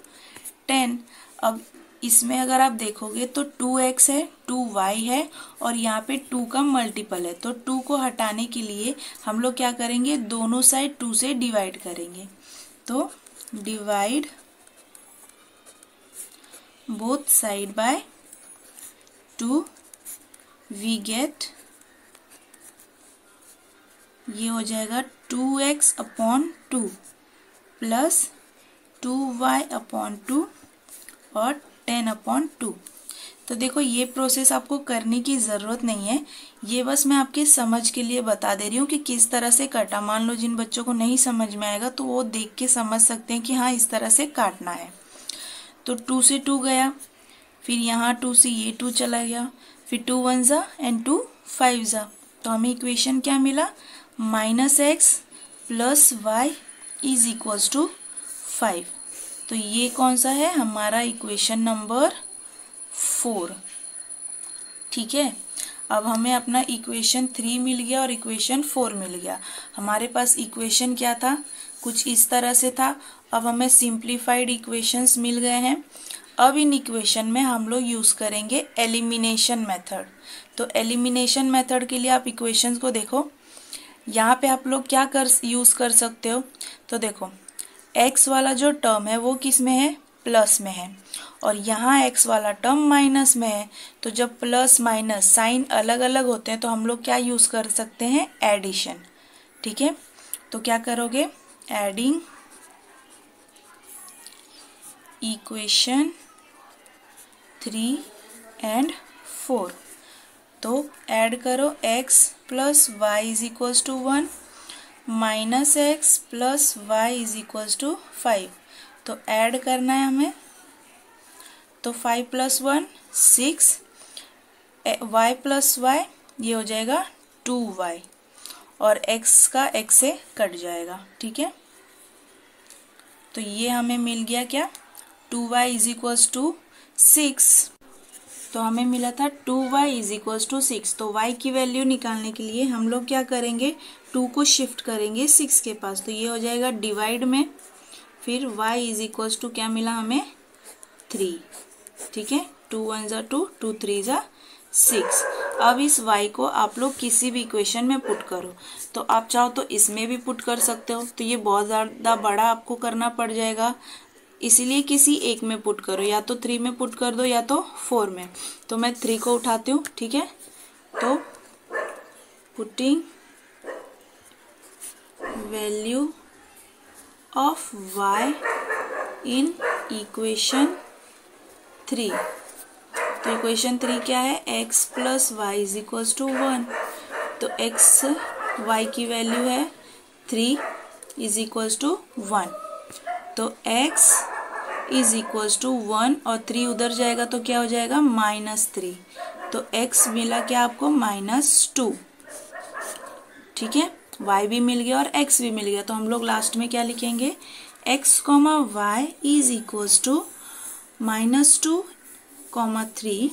10। अब इसमें अगर आप देखोगे तो 2x है, 2y है, और यहाँ पे 2 का मल्टीपल है, तो 2 को हटाने के लिए हम लोग क्या करेंगे, दोनों साइड 2 से डिवाइड करेंगे। तो divide both side by 2, we get, ये हो जाएगा 2x/2 प्लस 2y/2 और 10/2। तो देखो ये प्रोसेस आपको करने की ज़रूरत नहीं है, ये बस मैं आपके समझ के लिए बता दे रही हूँ कि किस तरह से काटा। मान लो जिन बच्चों को नहीं समझ में आएगा तो वो देख के समझ सकते हैं कि हाँ इस तरह से काटना है। तो 2 से 2 गया, फिर यहाँ 2 से ये 2 चला गया, फिर 2 1 जा एंड 2 5 जा, तो हमें इक्वेशन क्या मिला, -x + y is equals to 5। तो ये कौन सा है, हमारा इक्वेशन नंबर 4। ठीक है, अब हमें अपना इक्वेशन 3 मिल गया और इक्वेशन 4 मिल गया। हमारे पास इक्वेशन क्या था, कुछ इस तरह से था। अब हमें सिंप्लीफाइड इक्वेशंस मिल गए हैं। अब इन इक्वेशन में हम लोग यूज़ करेंगे एलिमिनेशन मेथड। तो एलिमिनेशन मेथड के लिए आप इक्वेशंस को देखो, यहाँ पे आप लोग क्या यूज़ कर सकते हो। तो देखो x वाला जो टर्म है वो किस में है, प्लस में है, और यहाँ x वाला टर्म माइनस में है। तो जब प्लस माइनस साइन अलग अलग होते हैं तो हम लोग क्या यूज़ कर सकते हैं, एडिशन। ठीक है, तो क्या करोगे, एडिंग इक्वेशन 3 एंड 4। तो ऐड करो x + y is equals to 1, -x + y is equals to 5। तो ऐड करना है हमें, तो 5 + 1 6, y + y ये हो जाएगा 2y, और x का x से कट जाएगा। ठीक है, तो ये हमें मिल गया क्या, 2y इज इक्वल्स टू 6। तो हमें मिला था 2y इज इक्वल्स टू 6। तो y की वैल्यू निकालने के लिए हम लोग क्या करेंगे, 2 को शिफ्ट करेंगे 6 के पास, तो ये हो जाएगा डिवाइड में, फिर y इज इक्वल्स टू क्या मिला हमें, 3। ठीक है, 2 1 जा 2, 2 3 जा 6। अब इस y को आप लोग किसी भी इक्वेशन में पुट करो, तो आप चाहो तो इसमें भी पुट कर सकते हो, तो ये बहुत ज़्यादा बड़ा आपको करना पड़ जाएगा, इसीलिए किसी एक में पुट करो, या तो 3 में पुट कर दो या तो 4 में। तो मैं 3 को उठाती हूँ। ठीक है, तो putting value of y in equation 3। तो इक्वेशन 3 क्या है, x + y is equals to 1। तो x y की वैल्यू है 3 इज इक्वल्स टू 1। तो x इज इक्वल्स टू 1 और 3 उधर जाएगा तो क्या हो जाएगा, -3। तो x मिला क्या आपको, -2। ठीक है, y भी मिल गया और x भी मिल गया। तो हम लोग लास्ट में क्या लिखेंगे, x, y is equals to -2, 3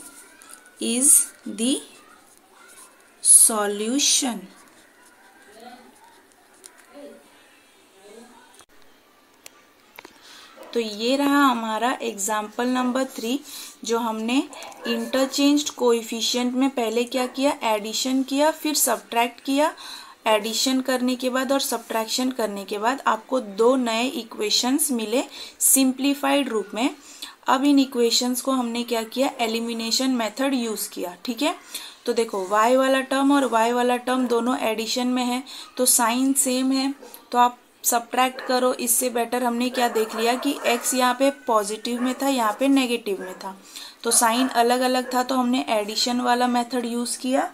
is the solution. तो ये रहा हमारा एग्जाम्पल नंबर 3, जो हमने इंटरचेंज्ड कोएफिशिएंट में पहले क्या किया, एडिशन किया, फिर सब्ट्रैक्ट किया। एडिशन करने के बाद और सब्ट्रैक्शन करने के बाद आपको 2 नए इक्वेशंस मिले सिंप्लीफाइड रूप में। अब इन इक्वेशंस को हमने क्या किया, एलिमिनेशन मेथड यूज़ किया। ठीक है, तो देखो y वाला टर्म और y वाला टर्म दोनों एडिशन में है, तो साइन सेम है, तो आप सब्ट्रैक्ट करो। इससे बेटर हमने क्या देख लिया कि x यहाँ पे पॉजिटिव में था, यहाँ पे नेगेटिव में था, तो साइन अलग अलग था, तो हमने एडिशन वाला मेथड यूज़ किया।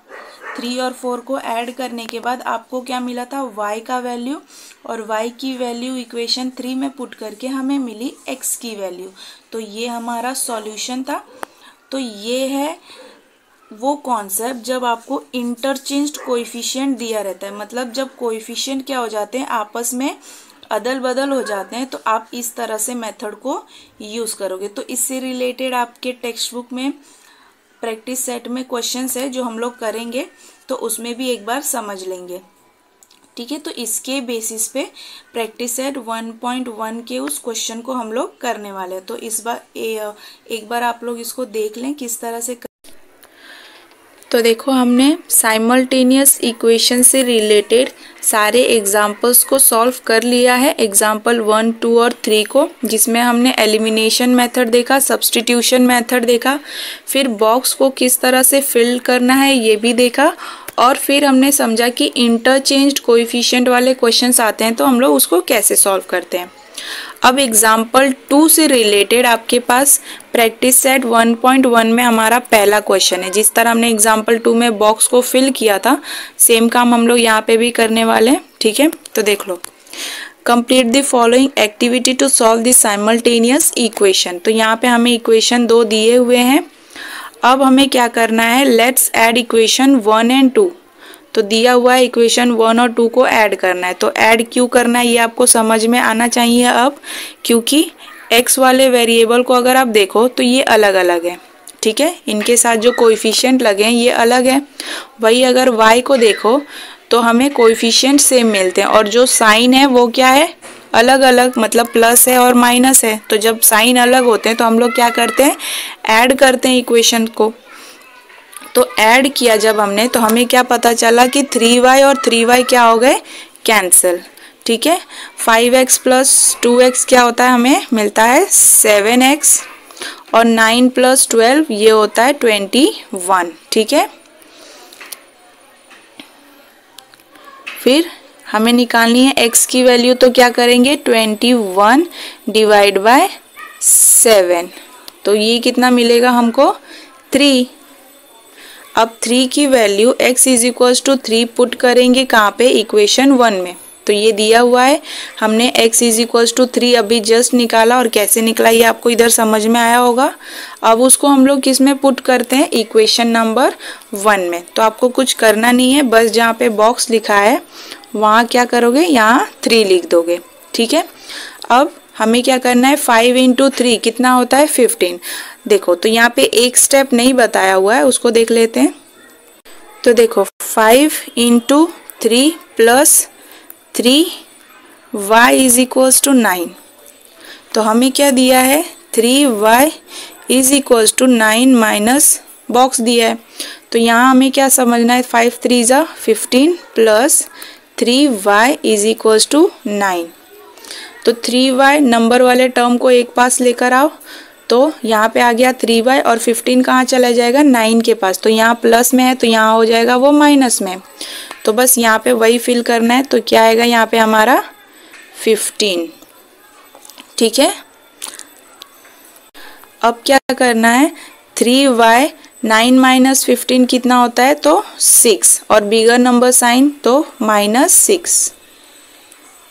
3 और 4 को ऐड करने के बाद आपको क्या मिला था, y का वैल्यू, और y की वैल्यू इक्वेशन 3 में पुट करके हमें मिली x की वैल्यू। तो ये हमारा सॉल्यूशन था। तो ये है वो कॉन्सेप्ट जब आपको इंटरचेंज्ड कोएफिशिएंट दिया रहता है, मतलब जब कोएफिशिएंट क्या हो जाते हैं, आपस में अदल बदल हो जाते हैं, तो आप इस तरह से मेथड को यूज़ करोगे। तो इससे रिलेटेड आपके टेक्स्ट बुक में प्रैक्टिस सेट में क्वेश्चंस है जो हम लोग करेंगे, तो उसमें भी एक बार समझ लेंगे। ठीक है, तो इसके बेसिस पे प्रैक्टिस सेट 1.1 के उस क्वेश्चन को हम लोग करने वाले हैं। तो इस बार एक बार आप लोग इसको देख लें किस तरह से तो देखो, हमने साइमल्टेनियस इक्वेशन से रिलेटेड सारे एग्जाम्पल्स को सॉल्व कर लिया है, एग्जाम्पल 1, 2 और 3 को, जिसमें हमने एलिमिनेशन मेथड देखा, सब्स्टिट्यूशन मेथड देखा, फिर बॉक्स को किस तरह से फिल करना है ये भी देखा, और फिर हमने समझा कि इंटरचेंज्ड कोएफिशिएंट वाले क्वेश्चंस आते हैं तो हम लोग उसको कैसे सॉल्व करते हैं। अब एग्जाम्पल 2 से रिलेटेड आपके पास प्रैक्टिस सेट 1.1 में हमारा पहला क्वेश्चन है। जिस तरह हमने एग्जाम्पल 2 में बॉक्स को फिल किया था, सेम काम हम लोग यहाँ पे भी करने वाले हैं। ठीक है, तो देख लो, complete the following activity to solve the simultaneous equation. तो यहाँ पे हमें इक्वेशन 2 दिए हुए हैं। अब हमें क्या करना है, लेट्स ऐड इक्वेशन 1 एंड 2। तो दिया हुआ है इक्वेशन 1 और 2 को ऐड करना है। तो ऐड क्यों करना है ये आपको समझ में आना चाहिए अब, क्योंकि x वाले वेरिएबल को अगर आप देखो तो ये अलग अलग है। ठीक है, इनके साथ जो कोएफिशिएंट लगे हैं ये अलग है। वही अगर y को देखो तो हमें कोएफिशिएंट सेम मिलते हैं, और जो साइन है वो क्या है, अलग अलग, मतलब प्लस है और माइनस है। तो जब साइन अलग होते हैं तो हम लोग क्या करते हैं, ऐड करते हैं इक्वेशन को। तो ऐड किया जब हमने, तो हमें क्या पता चला कि 3y और 3y क्या हो गए, कैंसिल। ठीक है, 5x प्लस 2x क्या होता है, हमें मिलता है 7x, और 9 प्लस 12 ये होता है 21। ठीक है, फिर हमें निकालनी है x की वैल्यू, तो क्या करेंगे, 21 डिवाइड बाय 7, तो ये कितना मिलेगा हमको, 3। अब 3 की value x is equals to 3 put करेंगे कहाँ पे, इक्वेशन 1 में। तो ये दिया हुआ है, हमने x इज इक्वल्स टू 3 अभी जस्ट निकाला, और कैसे निकला ये आपको इधर समझ में आया होगा। अब उसको हम लोग किस में पुट करते हैं, इक्वेशन नंबर 1 में। तो आपको कुछ करना नहीं है, बस जहाँ पे बॉक्स लिखा है वहाँ क्या करोगे, यहाँ 3 लिख दोगे। ठीक है, अब हमें क्या करना है, 5 इंटू 3 कितना होता है, 15। देखो, तो यहाँ पे एक स्टेप नहीं बताया हुआ है, उसको देख लेते हैं। तो देखो, 5 into 3 plus 3y is equals to 9। तो हमें क्या दिया है, 3y is equals to 9 minus box दिया है। तो यहाँ हमें क्या समझना है, 5 3 जा 15 plus 3y is equals to 9। तो 3y नंबर वाले टर्म को एक पास लेकर आओ, तो यहाँ पे आ गया 3y, और 15 कहाँ चला जाएगा, 9 के पास। तो यहाँ प्लस में है तो यहाँ हो जाएगा वो माइनस में। तो बस यहाँ पे वही फिल करना है। तो क्या आएगा यहाँ पे हमारा 15। ठीक है, अब क्या करना है, 3y 9 माइनस 15 कितना होता है, तो 6, और बिगर नंबर साइन तो -6,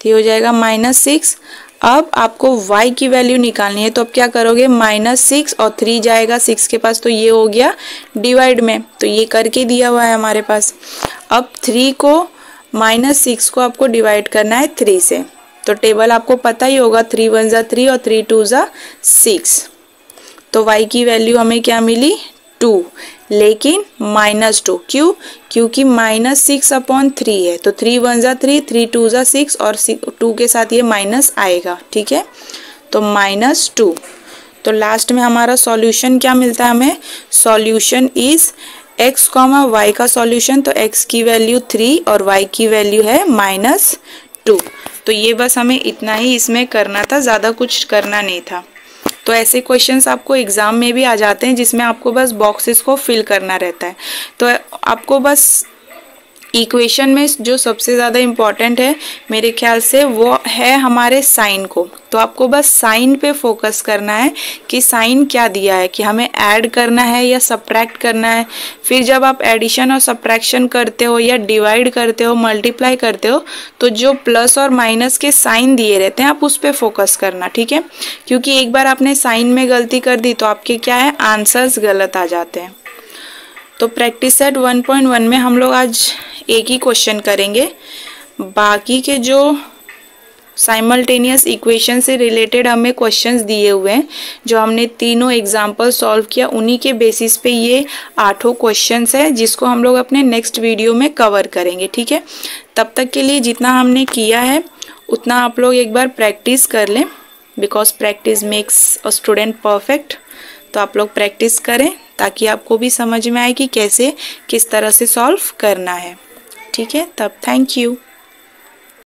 ये हो जाएगा -6। अब आपको y की वैल्यू निकालनी है, तो अब क्या करोगे, -6 और 3 जाएगा 6 के पास, तो ये हो गया डिवाइड में। तो ये करके दिया हुआ है हमारे पास। अब 3 को -6 को आपको डिवाइड करना है 3 से। तो टेबल आपको पता ही होगा, 3 1 जा 3 और 3 2 जा 6। तो y की वैल्यू हमें क्या मिली, 2, लेकिन -2। क्यों, क्योंकि -6/3 है। तो 3 1 जा 3, 3 2 जा 6, और 2 के साथ ये माइनस आएगा। ठीक है, तो -2। तो लास्ट में हमारा सॉल्यूशन क्या मिलता है हमें, सॉल्यूशन इज x, y का सॉल्यूशन। तो x की वैल्यू 3 और y की वैल्यू है -2। तो ये बस हमें इतना ही इसमें करना था, ज़्यादा कुछ करना नहीं था। तो ऐसे क्वेश्चंस आपको एग्जाम में भी आ जाते हैं जिसमें आपको बस बॉक्सेस को फिल करना रहता है। तो आपको बस इक्वेशन में जो सबसे ज़्यादा इम्पॉर्टेंट है मेरे ख्याल से वो है हमारे साइन को। तो आपको बस साइन पे फोकस करना है कि साइन क्या दिया है, कि हमें ऐड करना है या सब्ट्रैक्ट करना है। फिर जब आप एडिशन और सब्ट्रैक्शन करते हो या डिवाइड करते हो, मल्टीप्लाई करते हो, तो जो प्लस और माइनस के साइन दिए रहते हैं आप उस पर फोकस करना, ठीक है। क्योंकि एक बार आपने साइन में गलती कर दी तो आपके क्या है, आंसर्स गलत आ जाते हैं। तो प्रैक्टिस सेट 1.1 में हम लोग आज एक ही क्वेश्चन करेंगे। बाकी के जो साइमल्टेनियस इक्वेशन से रिलेटेड हमें क्वेश्चंस दिए हुए हैं, जो हमने तीनों एग्जाम्पल सॉल्व किया, उन्हीं के बेसिस पे ये 8 क्वेश्चंस है जिसको हम लोग अपने नेक्स्ट वीडियो में कवर करेंगे, ठीक है। तब तक के लिए जितना हमने किया है उतना आप लोग एक बार प्रैक्टिस कर लें, because practice makes a student perfect. तो आप लोग प्रैक्टिस करें ताकि आपको भी समझ में आए कि कैसे किस तरह से सॉल्व करना है, ठीक है। तब थैंक यू।